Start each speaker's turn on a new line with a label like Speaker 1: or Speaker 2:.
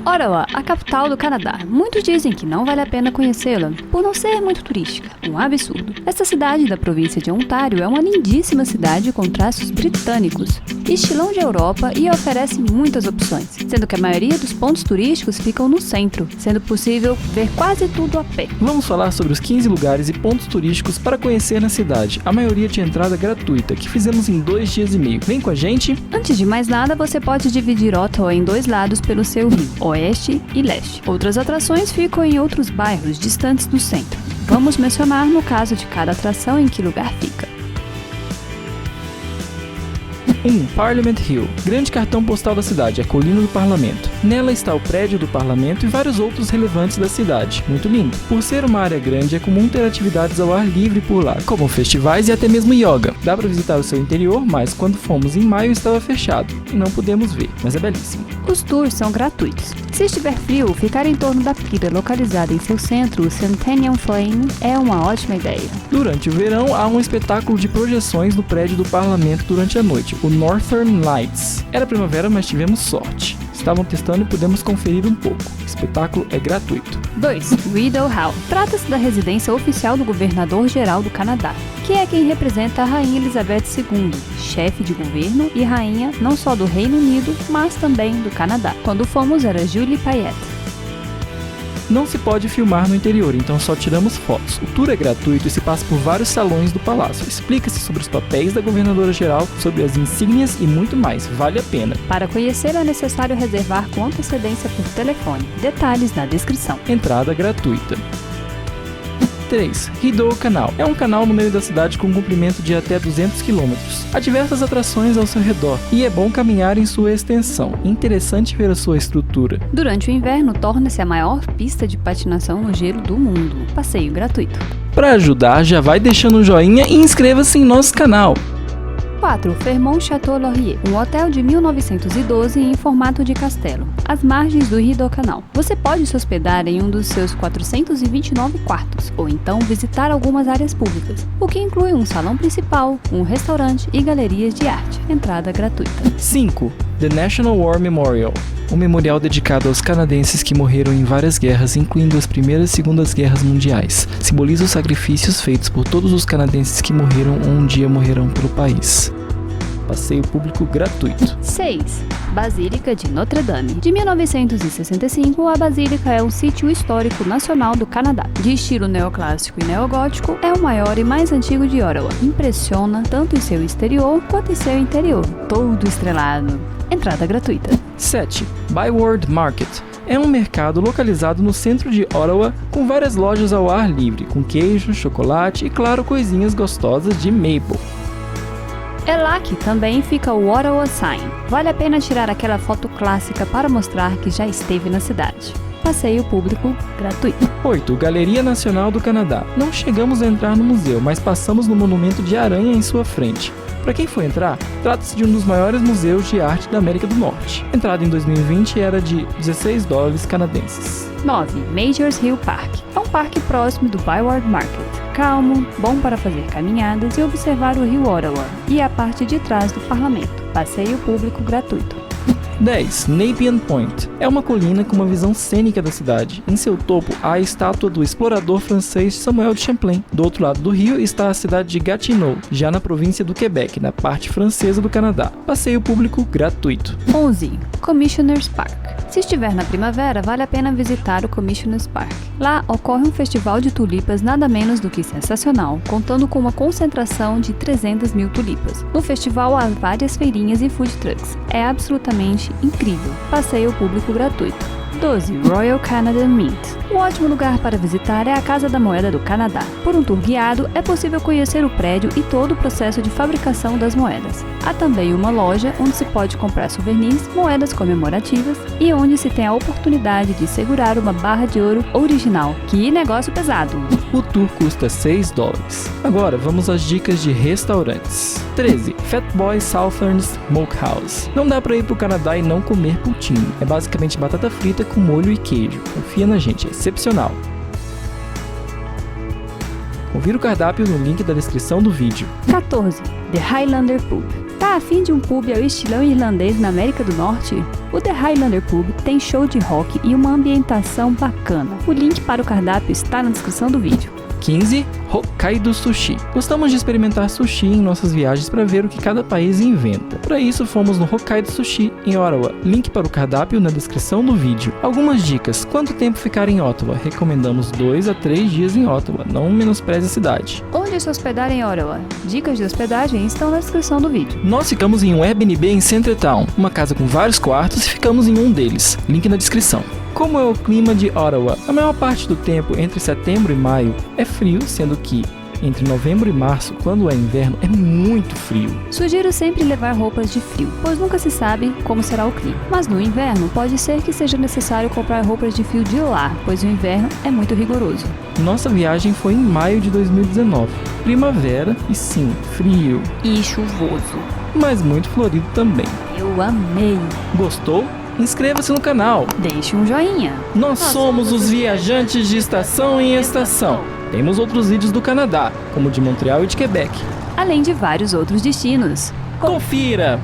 Speaker 1: Ottawa, a capital do Canadá. Muitos dizem que não vale a pena conhecê-la, por não ser muito turística. Um absurdo. Esta cidade da província de Ontário é uma lindíssima cidade com traços britânicos, estilão de Europa e oferece muitas opções, sendo que a maioria dos pontos turísticos ficam no centro, sendo possível ver quase tudo a pé.
Speaker 2: Vamos falar sobre os 15 lugares e pontos turísticos para conhecer na cidade, a maioria de entrada gratuita, que fizemos em 2 dias e meio. Vem com a gente?
Speaker 1: Antes de mais nada, você pode dividir Ottawa em 2 lados pelo seu rio, oeste e leste. Outras atrações ficam em outros bairros distantes do centro. Vamos mencionar no caso de cada atração em que lugar fica.
Speaker 2: 1. Parliament Hill. Grande cartão postal da cidade, a colina do parlamento. Nela está o prédio do parlamento e vários outros relevantes da cidade. Muito lindo. Por ser uma área grande, é comum ter atividades ao ar livre por lá, como festivais e até mesmo yoga. Dá para visitar o seu interior, mas quando fomos em maio estava fechado e não pudemos ver, mas é belíssimo.
Speaker 1: Os tours são gratuitos. Se estiver frio, ficar em torno da pira localizada em seu centro, o Centennial Flame, é uma ótima ideia.
Speaker 2: Durante o verão, há um espetáculo de projeções no prédio do parlamento durante a noite, o Northern Lights. Era primavera, mas tivemos sorte. Estavam testando e pudemos conferir um pouco. O espetáculo é gratuito.
Speaker 1: 2. Rideau Hall. Trata-se da residência oficial do governador-geral do Canadá, que é quem representa a Rainha Elizabeth II, chefe de governo e rainha não só do Reino Unido, mas também do Canadá. Quando fomos era Julie Payette.
Speaker 2: Não se pode filmar no interior, então só tiramos fotos. O tour é gratuito e se passa por vários salões do palácio. Explica-se sobre os papéis da governadora-geral, sobre as insígnias e muito mais. Vale a pena.
Speaker 1: Para conhecer é necessário reservar com antecedência por telefone. Detalhes na descrição.
Speaker 2: Entrada gratuita. 3. Rideau Canal. É um canal no meio da cidade com um comprimento de até 200 km. Há diversas atrações ao seu redor e é bom caminhar em sua extensão. Interessante ver a sua estrutura.
Speaker 1: Durante o inverno, torna-se a maior pista de patinação no gelo do mundo. Passeio gratuito.
Speaker 2: Para ajudar, já vai deixando um joinha e inscreva-se em nosso canal.
Speaker 1: 4. Fairmont Chateau Laurier, um hotel de 1912 em formato de castelo, às margens do Rideau Canal. Você pode se hospedar em um dos seus 429 quartos, ou então visitar algumas áreas públicas, o que inclui um salão principal, um restaurante e galerias de arte. Entrada gratuita.
Speaker 2: 5. The National War Memorial. Um memorial dedicado aos canadenses que morreram em várias guerras, incluindo as Primeiras e Segundas Guerras Mundiais. Simboliza os sacrifícios feitos por todos os canadenses que morreram ou um dia morrerão pelo país. Passeio público gratuito.
Speaker 1: 6. Basílica de Notre Dame. De 1965, a Basílica é um sítio histórico nacional do Canadá. De estilo neoclássico e neogótico, é o maior e mais antigo de Ottawa. Impressiona tanto em seu exterior quanto em seu interior. Todo estrelado. Entrada gratuita.
Speaker 2: 7. Byward Market. É um mercado localizado no centro de Ottawa, com várias lojas ao ar livre, com queijo, chocolate e, claro, coisinhas gostosas de maple.
Speaker 1: É lá que também fica o Ottawa Sign. Vale a pena tirar aquela foto clássica para mostrar que já esteve na cidade. Passeio público gratuito.
Speaker 2: 8. Galeria Nacional do Canadá. Não chegamos a entrar no museu, mas passamos no monumento de aranha em sua frente. Para quem for entrar, trata-se de um dos maiores museus de arte da América do Norte. A entrada em 2020 era de $16 canadenses.
Speaker 1: 9. Majors Hill Park. É um parque próximo do Byward Market. Calmo, bom para fazer caminhadas e observar o rio Ottawa e a parte de trás do parlamento. Passeio público gratuito.
Speaker 2: 10. Nepean Point. É uma colina com uma visão cênica da cidade. Em seu topo há a estátua do explorador francês Samuel de Champlain. Do outro lado do rio está a cidade de Gatineau, já na província do Quebec, na parte francesa do Canadá. Passeio público gratuito.
Speaker 1: 11. Commissioners Park. Se estiver na primavera, vale a pena visitar o Commissioners Park. Lá ocorre um festival de tulipas nada menos do que sensacional, contando com uma concentração de 300 mil tulipas. No festival há várias feirinhas e food trucks. É absolutamente incrível. Passeio público gratuito. 12. Royal Canadian Mint. Um ótimo lugar para visitar é a Casa da Moeda do Canadá. Por um tour guiado, é possível conhecer o prédio e todo o processo de fabricação das moedas. Há também uma loja onde se pode comprar souvenirs, moedas comemorativas e onde se tem a oportunidade de segurar uma barra de ouro original. Que negócio pesado!
Speaker 2: O tour custa $6. Agora vamos às dicas de restaurantes. 13. Fatboy Southern Smokehouse. Não dá para ir pro Canadá e não comer poutine. É basicamente batata frita com molho e queijo. Confia na gente, é excepcional. Confira o cardápio no link da descrição do vídeo.
Speaker 1: 14. The Highlander Pub. Tá a fim de um pub ao estilão irlandês na América do Norte? O The Highlander Pub tem show de rock e uma ambientação bacana. O link para o cardápio está na descrição do vídeo.
Speaker 2: 15. Hokkaido Sushi. Gostamos de experimentar sushi em nossas viagens para ver o que cada país inventa. Para isso, fomos no Hokkaido Sushi, em Ottawa. Link para o cardápio na descrição do vídeo. Algumas dicas. Quanto tempo ficar em Ottawa? Recomendamos 2 a 3 dias em Ottawa. Não menospreze a cidade.
Speaker 1: Onde se hospedar em Ottawa? Dicas de hospedagem estão na descrição do vídeo.
Speaker 2: Nós ficamos em um Airbnb em Centretown, uma casa com vários quartos, e ficamos em um deles. Link na descrição. Como é o clima de Ottawa? A maior parte do tempo, entre setembro e maio, é frio, sendo que entre novembro e março, quando é inverno, é muito frio.
Speaker 1: Sugiro sempre levar roupas de frio, pois nunca se sabe como será o clima. Mas no inverno, pode ser que seja necessário comprar roupas de frio de lá, pois o inverno é muito rigoroso.
Speaker 2: Nossa viagem foi em maio de 2019. Primavera e sim, frio.
Speaker 1: E chuvoso.
Speaker 2: Mas muito florido também.
Speaker 1: Eu amei!
Speaker 2: Gostou? Inscreva-se no canal.
Speaker 1: Deixe um joinha.
Speaker 2: Nós somos os viajantes de estação em estação. Temos outros vídeos do Canadá, como de Montreal e de Quebec.
Speaker 1: Além de vários outros destinos.
Speaker 2: Confira!